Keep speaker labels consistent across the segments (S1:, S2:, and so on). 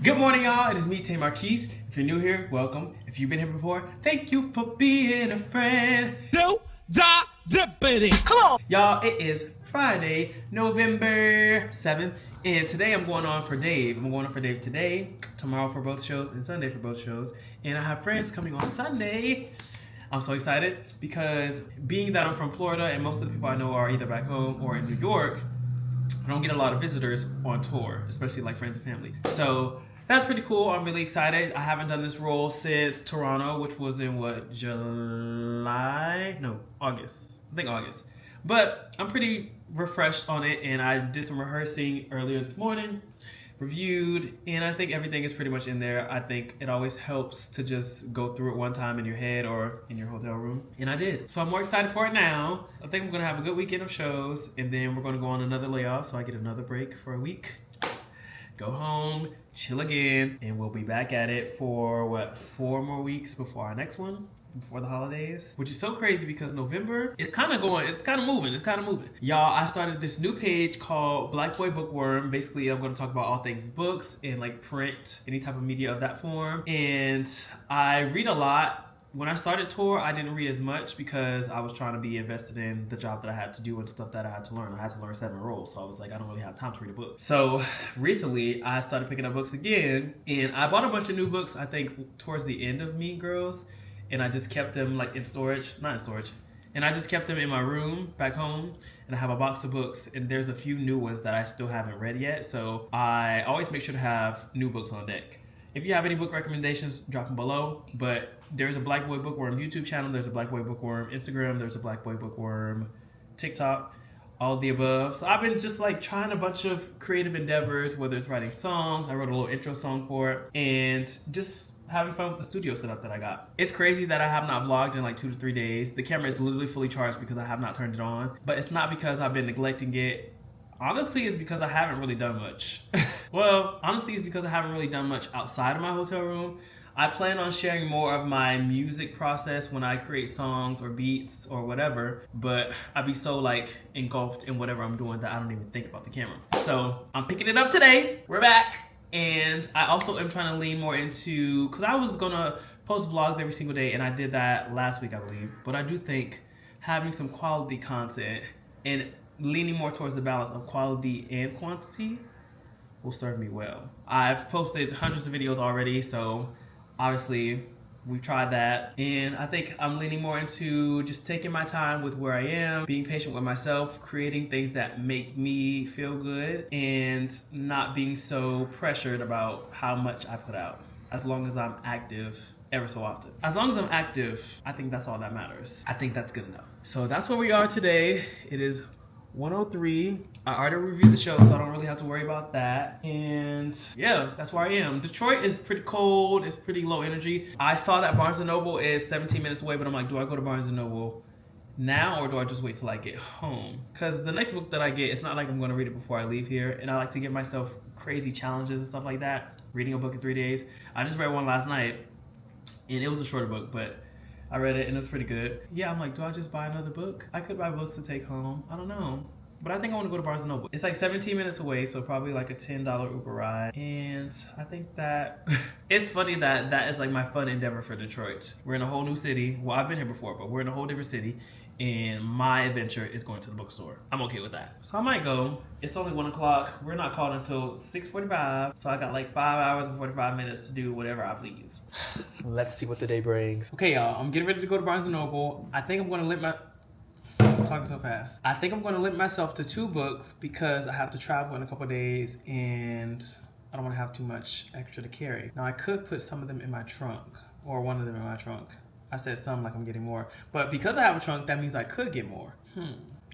S1: Good morning, y'all. It is me, Tay Marquise. If you're new here, welcome. If you've been here before, thank you for being a friend.
S2: Come on.
S1: Y'all, it is Friday, November 7th, and today I'm going on for Dave. I'm going on for Dave today, tomorrow for both shows, and Sunday for both shows. And I have friends coming on Sunday. I'm so excited because being that I'm from Florida and most of the people I know are either back home or in New York, I don't get a lot of visitors on tour, especially like friends and family. So that's pretty cool. I'm really excited. I haven't done this role since Toronto, which was in what, July? No, August. I think August. But I'm pretty refreshed on it, and I did some rehearsing earlier this morning, reviewed, and I think everything is pretty much in there. I think it always helps to just go through it one time in your head or in your hotel room, and I did. So I'm more excited for it now. I think I'm gonna have a good weekend of shows, and then we're gonna go on another layoff, so I get another break for a week. Go home, chill again, and we'll be back at it for what, 4 more weeks before our next one, before the holidays, which is so crazy because November it's kind of moving. Y'all, I started this new page called Black Boy Bookworm. Basically, I'm going to talk about all things books and like print, any type of media of that form. And I read a lot. When I started tour, I didn't read as much because I was trying to be invested in the job that I had to do and stuff that I had to learn. I had to learn 7 roles, so I was like, I don't really have time to read a book. So recently, I started picking up books again, and I bought a bunch of new books, I think, towards the end of Mean Girls, and I just kept them like in storage, not in storage, and I just kept them in my room back home, and I have a box of books, and there's a few new ones that I still haven't read yet, so I always make sure to have new books on deck. If you have any book recommendations, drop them below. But there's a Black Boy Bookworm YouTube channel. There's a Black Boy Bookworm Instagram. There's a Black Boy Bookworm TikTok. All of the above. So I've been just like trying a bunch of creative endeavors, whether it's writing songs. I wrote a little intro song for it. And just having fun with the studio setup that I got. It's crazy that I have not vlogged in like 2 to 3 days. The camera is literally fully charged because I have not turned it on. But it's not because I've been neglecting it. Honestly, it's because I haven't really done much. Well, honestly, it's because I haven't really done much outside of my hotel room. I plan on sharing more of my music process when I create songs or beats or whatever, but I be so like engulfed in whatever I'm doing that I don't even think about the camera. So I'm picking it up today. We're back. And I also am trying to lean more into, because I was gonna post vlogs every single day, and I did that last week, I believe. But I do think having some quality content and leaning more towards the balance of quality and quantity will serve me well. I've posted hundreds of videos already, so obviously we've tried that. And I think I'm leaning more into just taking my time with where I am, being patient with myself, creating things that make me feel good, and not being so pressured about how much I put out, as long as I'm active ever so often. As long as I'm active, I think that's all that matters. I think that's good enough. So that's where we are today. It is 103. I already reviewed the show, so I don't really have to worry about that. And yeah, that's where I am. Detroit is pretty cold. It's pretty low energy. I saw that Barnes & Noble is 17 minutes away, but I'm like, do I go to Barnes & Noble now or do I just wait till I get home? Because the next book that I get, it's not like I'm going to read it before I leave here. And I like to give myself crazy challenges and stuff like that. Reading a book in 3 days. I just read one last night, and it was a shorter book, but I read it and it was pretty good. Yeah, I'm like, do I just buy another book? I could buy books to take home. I don't know. But I think I want to go to Barnes & Noble. It's like 17 minutes away, so probably like a $10 Uber ride. And I think that it's funny that that is like my fun endeavor for Detroit. We're in a whole new city. Well, I've been here before, but we're in a whole different city. And my adventure is going to the bookstore. I'm okay with that. So I might go. It's only 1 o'clock. We're not called until 6:45. So I got like 5 hours and 45 minutes to do whatever I please. Let's see what the day brings. Okay, y'all, I'm getting ready to go to Barnes & Noble. I think I'm going to limit I'm talking so fast. I think I'm going to limit myself to 2 books because I have to travel in a couple of days and I don't want to have too much extra to carry. Now I could put some of them in my trunk, or one of them in my trunk. I said some like I'm getting more. But because I have a trunk, that means I could get more.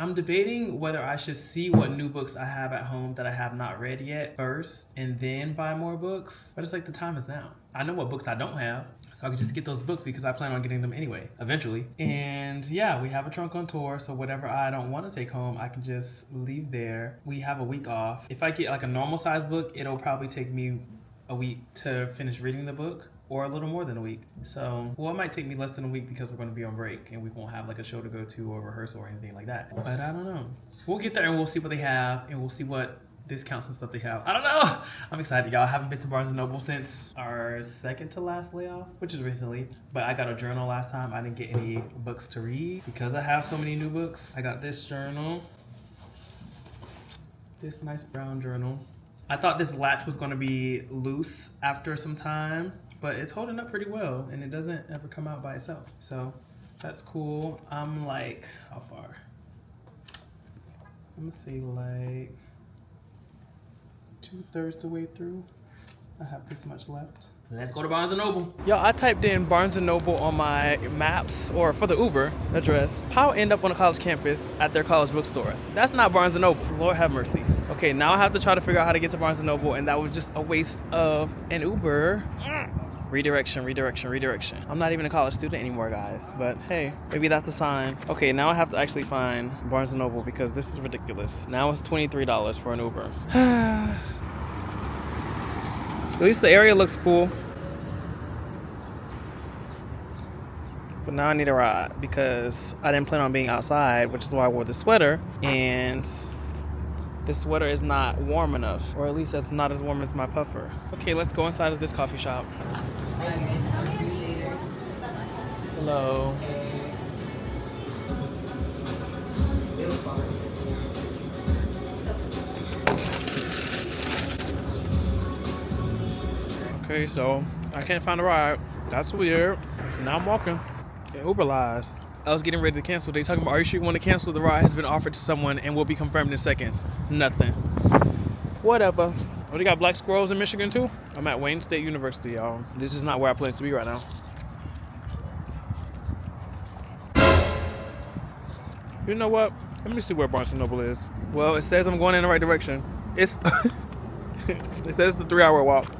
S1: I'm debating whether I should see what new books I have at home that I have not read yet first and then buy more books. But it's like the time is now. I know what books I don't have, so I can just get those books because I plan on getting them anyway, eventually. And yeah, we have a trunk on tour, so whatever I don't want to take home, I can just leave there. We have a week off. If I get like a normal size book, it'll probably take me a week to finish reading the book, or a little more than a week. So, well, it might take me less than a week because we're going to be on break and we won't have like a show to go to or rehearsal or anything like that. But I don't know. We'll get there and we'll see what they have, and we'll see what discounts and stuff they have. I don't know. I'm excited, y'all. I haven't been to Barnes & Noble since our second to last layoff, which is recently. But I got a journal last time. I didn't get any books to read because I have so many new books. I got this journal. This nice brown journal. I thought this latch was gonna be loose after some time, but it's holding up pretty well and it doesn't ever come out by itself. So that's cool. I'm like, how far? I'm gonna say like 2/3 the way through. I have this much left. Let's go to Barnes & Noble. Y'all, I typed in Barnes & Noble on my maps, or for the Uber address. How end up on a college campus at their college bookstore? That's not Barnes & Noble. Lord have mercy. Okay, now I have to try to figure out how to get to Barnes & Noble, and that was just a waste of an Uber. Redirection, redirection, redirection. I'm not even a college student anymore, guys, but hey, maybe that's a sign. Okay, now I have to actually find Barnes & Noble because this is ridiculous. Now it's $23 for an Uber. At least the area looks cool. But now I need a ride because I didn't plan on being outside, which is why I wore the sweater. And this sweater is not warm enough, or at least that's not as warm as my puffer. Okay, let's go inside of this coffee shop. Hello. Okay, so I can't find a ride. That's weird. Now I'm walking. Yeah, Uber lies. I was getting ready to cancel. They talking about, are you sure you want to cancel? The ride has been offered to someone and will be confirmed in seconds. Nothing. Whatever. Oh, they got black squirrels in Michigan too? I'm at Wayne State University, y'all. This is not where I plan to be right now. You know what? Let me see where Barnes & Noble is. Well, it says I'm going in the right direction. It says it's a 3-hour walk.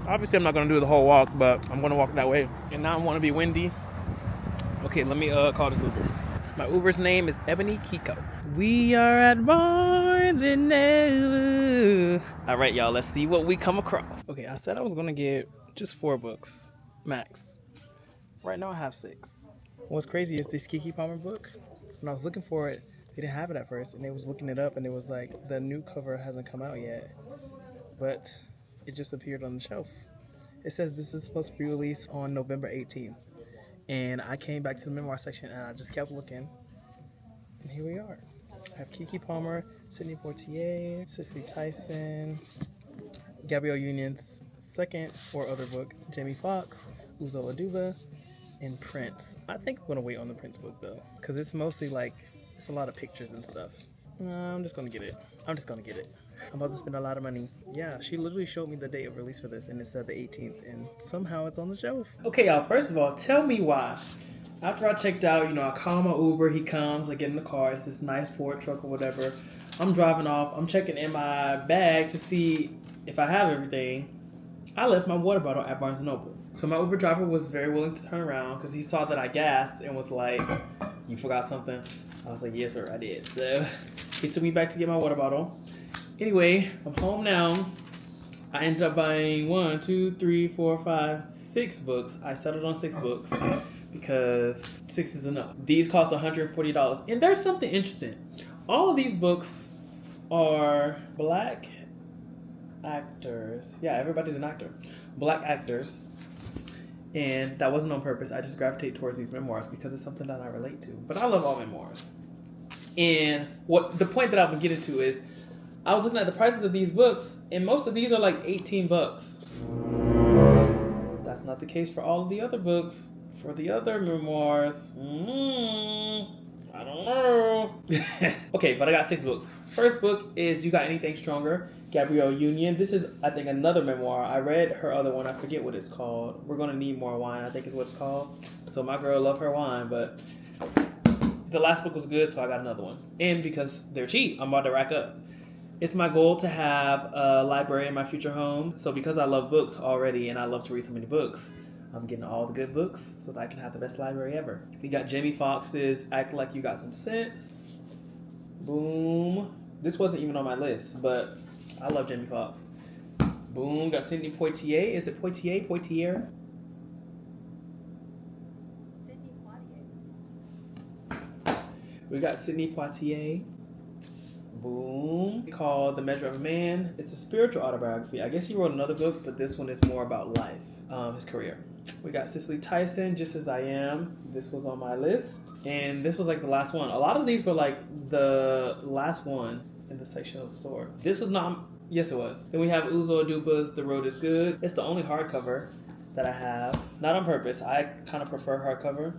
S1: Obviously, I'm not going to do the whole walk, but I'm going to walk that way. And now I want to be windy. Okay, let me call this Uber. My Uber's name is Ebony Kiko. We are at Barnes & Noble. All right, y'all, let's see what we come across. Okay, I said I was going to get just 4 books, max. Right now, I have 6. What's crazy is this Keke Palmer book. When I was looking for it, they didn't have it at first, and they was looking it up, and it was like, the new cover hasn't come out yet. But it just appeared on the shelf. It says this is supposed to be released on November 18th. And I came back to the memoir section and I just kept looking. And here we are. I have Keke Palmer, Sidney Poitier, Cicely Tyson, Gabrielle Union's second or other book, Jamie Foxx, Uzo Aduba, and Prince. I think I'm going to wait on the Prince book though. Because it's mostly like, it's a lot of pictures and stuff. I'm just going to get it. I'm just going to get it. I'm about to spend a lot of money. Yeah, she literally showed me the date of release for this, and it said the 18th, and somehow it's on the shelf. Okay, y'all, first of all, tell me why. After I checked out, I call my Uber, he comes, I get in the car, it's this nice Ford truck or whatever. I'm driving off, I'm checking in my bag to see if I have everything. I left my water bottle at Barnes & Noble. So my Uber driver was very willing to turn around because he saw that I gasped and was like, you forgot something? I was like, yes, sir, I did. So he took me back to get my water bottle. Anyway, I'm home now. I ended up buying 6 books. I settled on 6 books because 6 is enough. These cost $140. And there's something interesting. All of these books are black actors. Yeah, everybody's an actor. Black actors. And that wasn't on purpose. I just gravitate towards these memoirs because it's something that I relate to. But I love all memoirs. And the point that I'm getting to is, I was looking at the prices of these books, and most of these are like $18. That's not the case for all of the other books. For the other memoirs, I don't know. Okay, but I got 6 books. First book is You Got Anything Stronger, Gabrielle Union. This is, I think, another memoir. I read her other one. I forget what it's called. We're Gonna Need More Wine, I think is what it's called. So my girl love her wine, but the last book was good, so I got another one. And because they're cheap, I'm about to rack up. It's my goal to have a library in my future home. So because I love books already and I love to read so many books, I'm getting all the good books so that I can have the best library ever. We got Jamie Foxx's Act Like You Got Some Sense. Boom. This wasn't even on my list, but I love Jamie Foxx. Boom. Got Sidney Poitier. Is it Poitier? Poitier? Sidney Poitier. We got Sidney Poitier. Boom. Called The Measure of a Man. It's a spiritual autobiography. I guess he wrote another book, but this one is more about life, his career. We got Cicely Tyson, Just As I Am. This was on my list. And this was like the last one. A lot of these were like the last one in the section of the store. This was not, yes it was. Then we have Uzo Aduba's The Road Is Good. It's the only hardcover that I have. Not on purpose. I kind of prefer hardcover.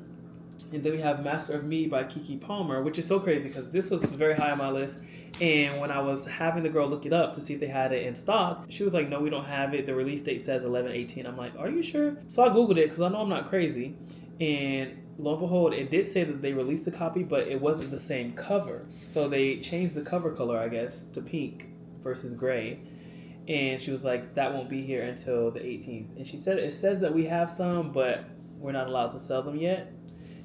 S1: And then we have Master of Me by Keke Palmer, which is so crazy because this was very high on my list. And when I was having the girl look it up to see if they had it in stock, she was like, no, we don't have it. The release date says 11/18. I'm like, are you sure? So I Googled it because I know I'm not crazy. And lo and behold, it did say that they released a copy, but it wasn't the same cover. So they changed the cover color, I guess, to pink versus gray. And she was like, that won't be here until the 18th. And she said, it says that we have some, but we're not allowed to sell them yet.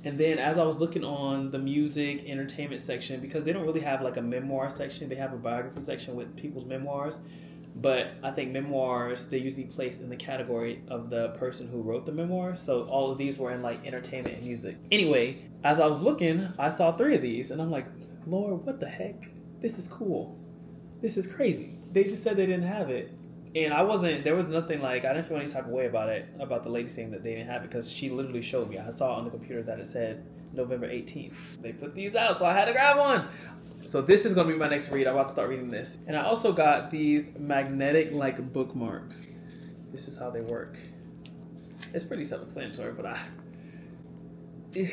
S1: And then as I was looking on the music entertainment section, because they don't really have like a memoir section, they have a biography section with people's memoirs. But I think memoirs, they usually place in the category of the person who wrote the memoir. So all of these were in like entertainment and music. Anyway, as I was looking, I saw 3 of these and I'm like, Lord, what the heck? This is cool. This is crazy. They just said they didn't have it. And there was nothing like, I didn't feel any type of way about it, about the lady saying that they didn't have it, because she literally showed me. I saw on the computer that it said November 18th. They put these out, so I had to grab one. So this is going to be my next read. I'm about to start reading this. And I also got these magnetic like bookmarks. This is how they work. It's pretty self-explanatory, but and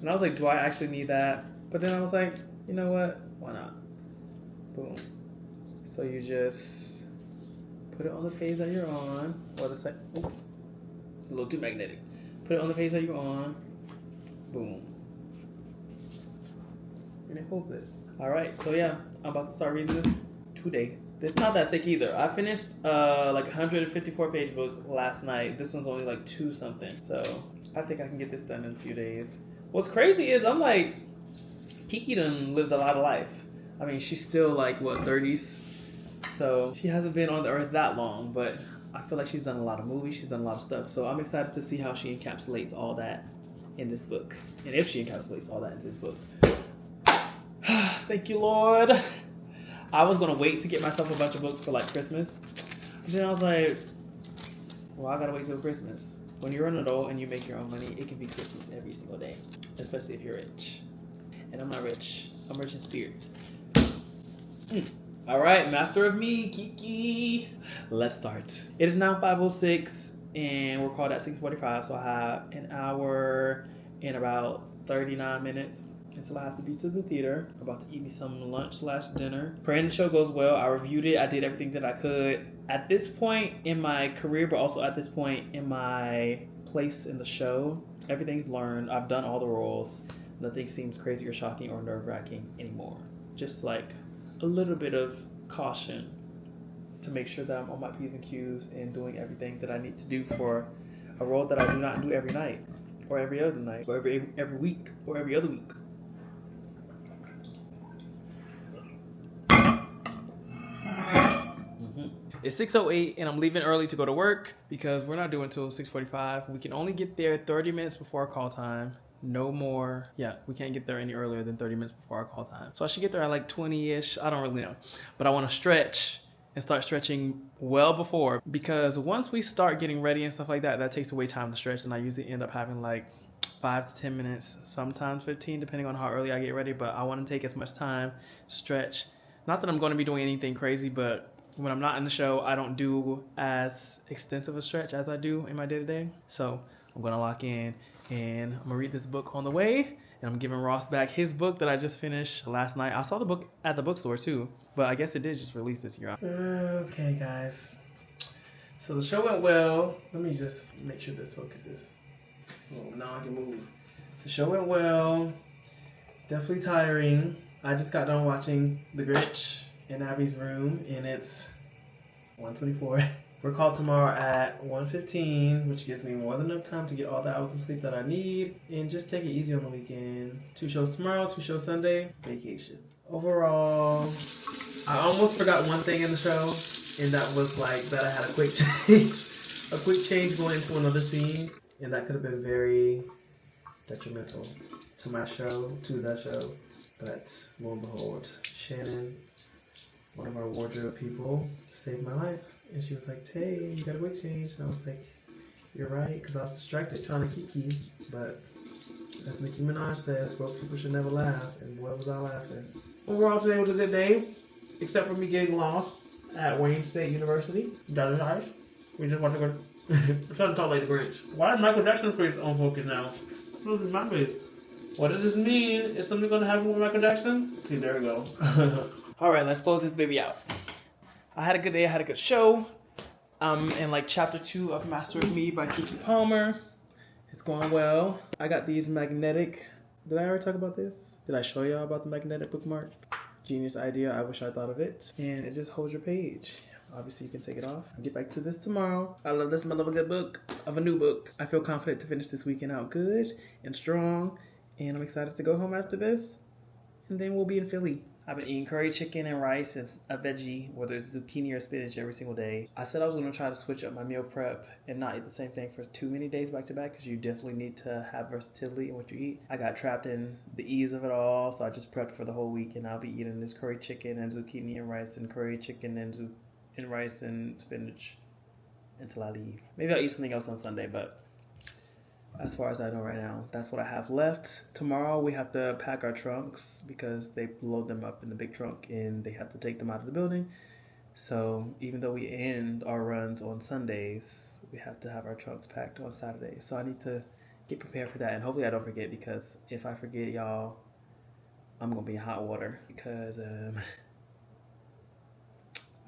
S1: I was like, do I actually need that? But then I was like, you know what? Why not? Boom. So you just put it on the page that you're on. Or it's a little too magnetic. Put it on the page that you're on. Boom. And it holds it. Alright, so yeah, I'm about to start reading this today. It's not that thick either. I finished like a 154 page book last night. This one's only like 2 something. So I think I can get this done in a few days. What's crazy is I'm like, Keke done lived a lot of life. I mean, she's still like, what, 30s? So she hasn't been on the earth that long, but I feel like she's done a lot of movies. She's done a lot of stuff. So I'm excited to see how she encapsulates all that in this book. And if she encapsulates all that in this book. Thank you, Lord. I was going to wait to get myself a bunch of books for like Christmas. And then I was like, well, I got to wait till Christmas. When you're an adult and you make your own money, it can be Christmas every single day. Especially if you're rich. And I'm not rich. I'm rich in spirit. All right, Master of Me, Keke. Let's start. It is now 5:06 and we're called at 6:45, so I have an hour and about 39 minutes until I have to be to the theater. I'm about to eat me some lunch/dinner. Praying the show goes well. I reviewed it. I did everything that I could. At this point in my career, but also at this point in my place in the show, everything's learned. I've done all the roles. Nothing seems crazy or shocking or nerve-wracking anymore. Just like a little bit of caution to make sure that I'm on my P's and Q's and doing everything that I need to do for a role that I do not do every night or every other night or every week or every other week. It's 6:08 and I'm leaving early to go to work because we're not doing until 6:45. We can only get there 30 minutes before our call time. No more. Yeah, we can't get there any earlier than 30 minutes before our call time. So I should get there at like 20-ish. I don't really know. But I want to stretch and start stretching well before, because once we start getting ready and stuff like that, that takes away time to stretch. And I usually end up having like 5 to 10 minutes, sometimes 15, depending on how early I get ready. But I want to take as much time, stretch. Not that I'm going to be doing anything crazy, but when I'm not in the show, I don't do as extensive a stretch as I do in my day-to-day. So I'm going to lock in. And I'm going to read this book on the way. And I'm giving Ross back his book that I just finished last night. I saw the book at the bookstore too. But I guess it did just release this year. Okay, guys. So the show went well. Let me just make sure this focuses. Oh, now I can move. The show went well. Definitely tiring. I just got done watching The Grinch in Abby's room. And it's 1:24. We're called tomorrow at 1:15, which gives me more than enough time to get all the hours of sleep that I need and just take it easy on the weekend. 2 shows tomorrow, 2 shows Sunday, vacation. Overall, I almost forgot one thing in the show, and that was like that I had a quick change going into another scene, and that could have been very detrimental to my show, to the show. But lo and behold, Shannon, one of our wardrobe people, saved my life. And she was like, Tay, you got a wig change. And I was like, you're right, because I was distracted trying to kiki. But as Nicki Minaj says, well, people should never laugh. And boy, was I laughing. Overall, today was a good day, except for me getting lost at Wayne State University. That is nice. We just want to go. I'm trying to talk like the Grinch. Why is Michael Jackson face on focus now? This is my face. What does this mean? Is something going to happen with Michael Jackson? See, there we go. Alright, let's close this baby out. I had a good day. I had a good show. In like chapter 2 of Master of Me by Keke Palmer. It's going well. I got these magnetic... Did I already talk about this? Did I show y'all about the magnetic bookmark? Genius idea. I wish I thought of it. And it just holds your page. Obviously, you can take it off. I'll get back to this tomorrow. I love this. I love a good book of a new book. I feel confident to finish this weekend out good and strong. And I'm excited to go home after this. And then we'll be in Philly. I've been eating curry chicken and rice and a veggie, whether it's zucchini or spinach, every single day. I said I was going to try to switch up my meal prep and not eat the same thing for too many days back to back because you definitely need to have versatility in what you eat. I got trapped in the ease of it all, so I just prepped for the whole week, and I'll be eating this curry chicken and zucchini and rice and curry chicken and rice and spinach until I leave. Maybe I'll eat something else on Sunday, but as far as I know right now, that's what I have left. Tomorrow we have to pack our trunks because they load them up in the big trunk and they have to take them out of the building. So even though we end our runs on Sundays, we have to have our trunks packed on Saturdays. So I need to get prepared for that, and hopefully I don't forget, because if I forget, y'all, I'm gonna be in hot water because I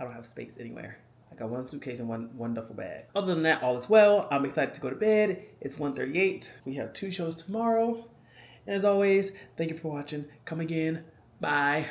S1: don't have space anywhere. I got one suitcase and one duffel bag. Other than that, all is well. I'm excited to go to bed. It's 1:38. We have 2 shows tomorrow. And as always, thank you for watching. Come again. Bye.